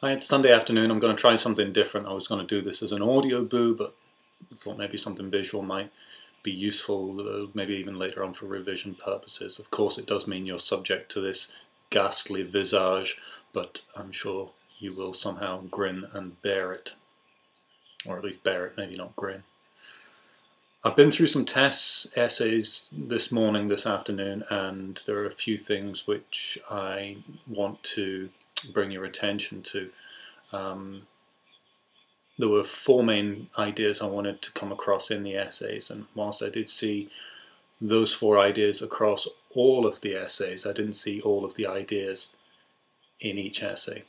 Hi, it's Sunday afternoon. I'm going to try something different. I was going to do this as an audio boo, but I thought maybe something visual might be useful, maybe even later on for revision purposes. Of course, it does mean you're subject to this ghastly visage, but I'm sure you will somehow grin and bear it. Or at least bear it, maybe not grin. I've been through some Tess essays this morning, this afternoon, and there are a few things which I want to bring your attention to. There were four main ideas I wanted to come across in the essays, and whilst I did see those four ideas across all of the essays, I didn't see all of the ideas in each essay.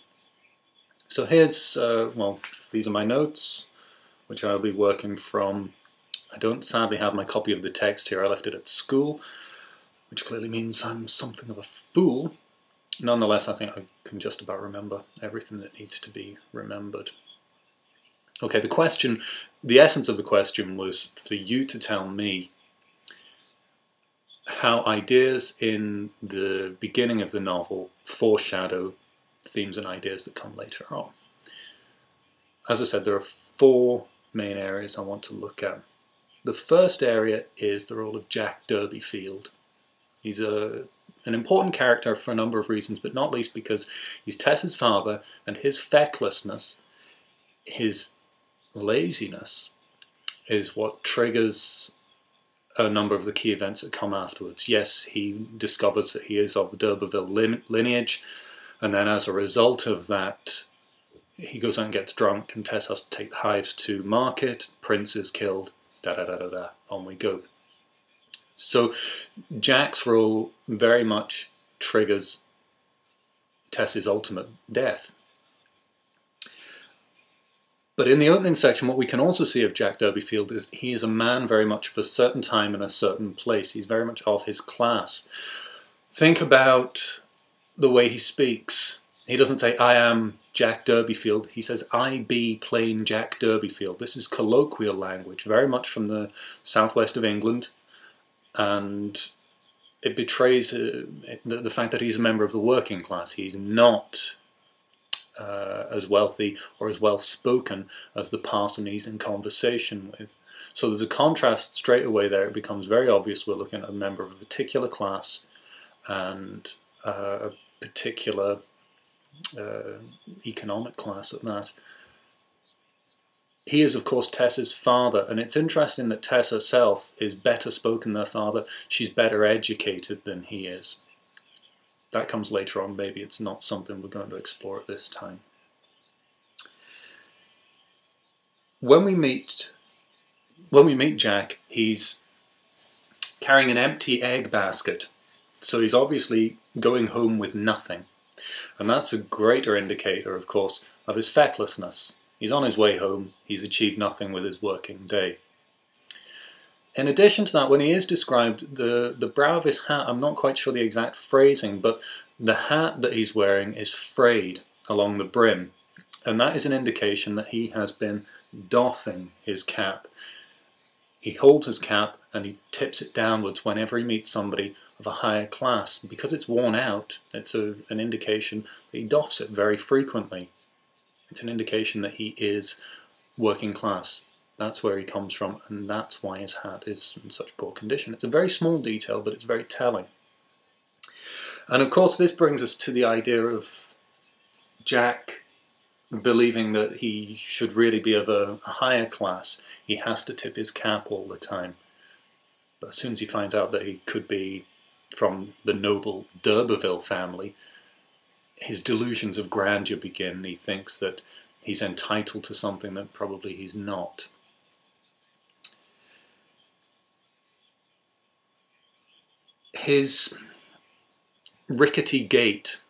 So here's, well, these are my notes, which I'll be working from. I don't sadly have my copy of the text here. I left it at school, which clearly means I'm something of a fool. Nonetheless, I think I can just about remember everything that needs to be remembered. Okay, the essence of the question was for you to tell me how ideas in the beginning of the novel foreshadow themes and ideas that come later on. As I said, there are four main areas I want to look at. The first area is the role of Jack Durbeyfield. He's an important character for a number of reasons, but not least because he's Tess's father, and his fecklessness, his laziness, is what triggers a number of the key events that come afterwards. Yes, he discovers that he is of the d'Urberville lineage, and then as a result of that, he goes out and gets drunk, and Tess has to take the hives to market, Prince is killed, da-da-da-da-da, on we go. So Jack's role very much triggers Tess's ultimate death. But in the opening section, what we can also see of Jack Durbeyfield is he is a man very much of a certain time and a certain place. He's very much of his class. Think about the way he speaks. He doesn't say, I am Jack Durbeyfield. He says, I be plain Jack Durbeyfield. This is colloquial language, very much from the southwest of England. And it betrays the fact that he's a member of the working class. He's not as wealthy or as well spoken as the parson he's in conversation with. So there's a contrast straight away there. It becomes very obvious we're looking at a member of a particular class and a particular economic class at that. He is, of course, Tess's father, and it's interesting that Tess herself is better spoken than her father. She's better educated than he is. That comes later on. Maybe it's not something we're going to explore at this time. When we meet Jack, he's carrying an empty egg basket. So he's obviously going home with nothing. And that's a greater indicator, of course, of his fecklessness. He's on his way home. He's achieved nothing with his working day. In addition to that, when he is described, the brow of his hat, I'm not quite sure the exact phrasing, but the hat that he's wearing is frayed along the brim. And that is an indication that he has been doffing his cap. He holds his cap and he tips it downwards whenever he meets somebody of a higher class. Because it's worn out, it's an indication that he doffs it very frequently. It's an indication that he is working class. That's where he comes from, and that's why his hat is in such poor condition. It's a very small detail, but it's very telling. And of course, this brings us to the idea of Jack believing that he should really be of a higher class. He has to tip his cap all the time. But as soon as he finds out that he could be from the noble d'Urberville family, his delusions of grandeur begin. He thinks that he's entitled to something that probably he's not. His rickety gait,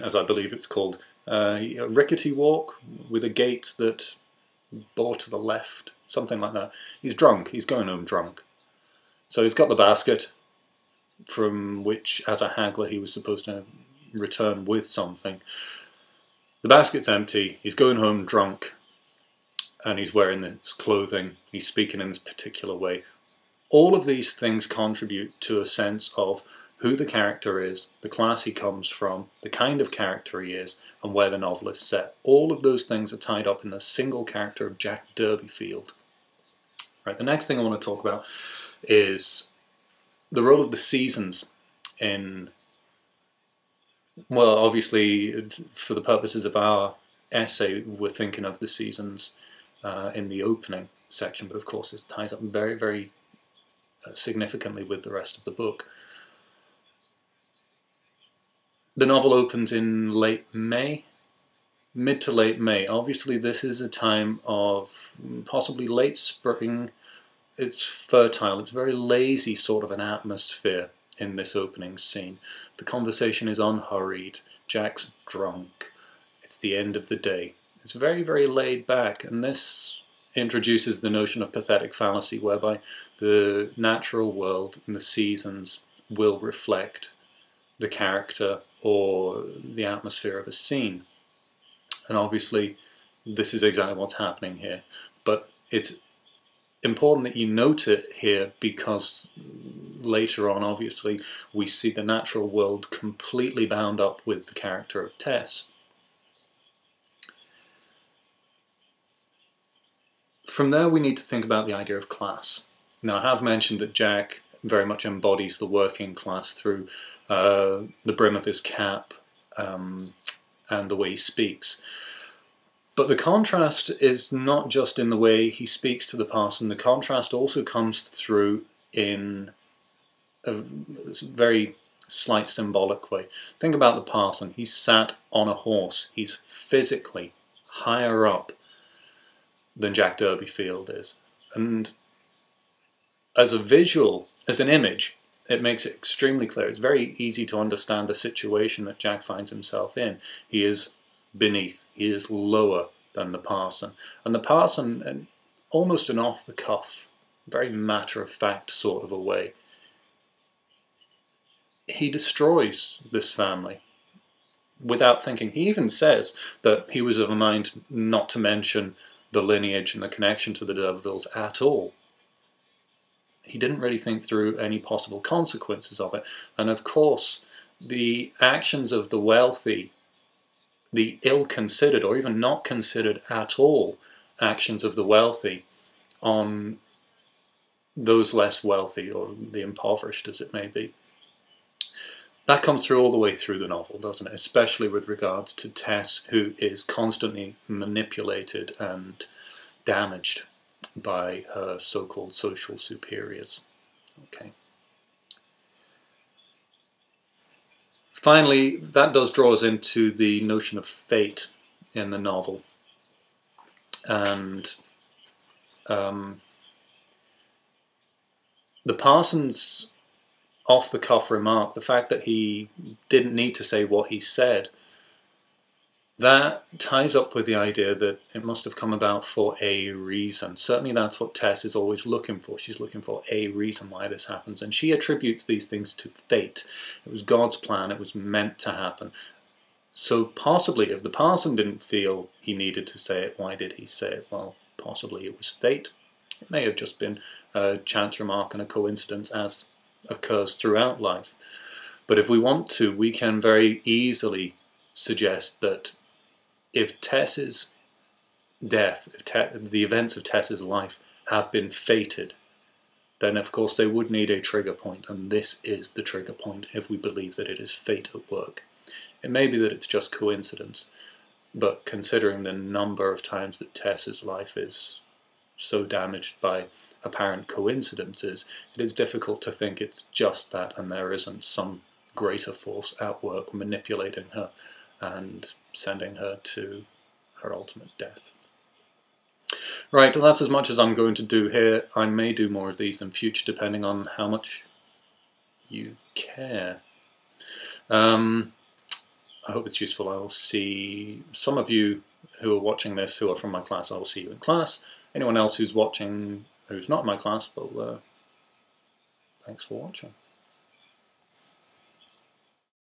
as I believe it's called, a rickety walk with a gait that bore to the left, something like that. He's drunk, he's going home drunk. So he's got the basket from which, as a haggler, he was supposed to return with something. The basket's empty, he's going home drunk, and he's wearing this clothing, he's speaking in this particular way. All of these things contribute to a sense of who the character is, the class he comes from, the kind of character he is, and where the novel is set. All of those things are tied up in the single character of Jack Derbyfield. Right, the next thing I want to talk about is the role of the seasons in, well, obviously for the purposes of our essay we're thinking of the seasons in the opening section, but of course it ties up very, very significantly with the rest of the book. The novel opens in late May, mid to late May. Obviously this is a time of possibly late spring. It's fertile, it's very lazy sort of an atmosphere in this opening scene. The conversation is unhurried, Jack's drunk, it's the end of the day. It's very, very laid back, and this introduces the notion of pathetic fallacy, whereby the natural world and the seasons will reflect the character or the atmosphere of a scene. And obviously this is exactly what's happening here, but it's important that you note it here because later on obviously we see the natural world completely bound up with the character of Tess. From there we need to think about the idea of class. Now I have mentioned that Jack very much embodies the working class through the brim of his cap and the way he speaks. But the contrast is not just in the way he speaks to the parson, the contrast also comes through in a very slight symbolic way. Think about the parson. He's sat on a horse. He's physically higher up than Jack Derbyfield is. And as a visual, as an image, it makes it extremely clear. It's very easy to understand the situation that Jack finds himself in. He is beneath, he is lower than the parson. And the parson, in almost an off-the-cuff, very matter-of-fact sort of a way, he destroys this family without thinking. He even says that he was of a mind not to mention the lineage and the connection to the D'Urbervilles at all. He didn't really think through any possible consequences of it. And of course, the actions of the wealthy, the ill-considered or even not considered at all actions of the wealthy on those less wealthy or the impoverished as it may be, that comes through all the way through the novel, doesn't it? Especially with regards to Tess, who is constantly manipulated and damaged by her so-called social superiors. Okay. Finally, that does draw us into the notion of fate in the novel. And the parson's off-the-cuff remark, the fact that he didn't need to say what he said, that ties up with the idea that it must have come about for a reason. Certainly that's what Tess is always looking for. She's looking for a reason why this happens. And she attributes these things to fate. It was God's plan. It was meant to happen. So possibly if the parson didn't feel he needed to say it, why did he say it? Well, possibly it was fate. It may have just been a chance remark and a coincidence, as occurs throughout life. But if we want to, we can very easily suggest that if Tess's death, if the events of Tess's life have been fated, then of course they would need a trigger point, and this is the trigger point if we believe that it is fate at work. It may be that it's just coincidence, but considering the number of times that Tess's life is so damaged by apparent coincidences, it is difficult to think it's just that and there isn't some greater force at work manipulating her and sending her to her ultimate death. Right, well, that's as much as I'm going to do here. I may do more of these in future depending on how much you care. I hope it's useful. I will see some of you who are watching this who are from my class. I will see you in class. Anyone else who's watching who's not in my class, well, thanks for watching.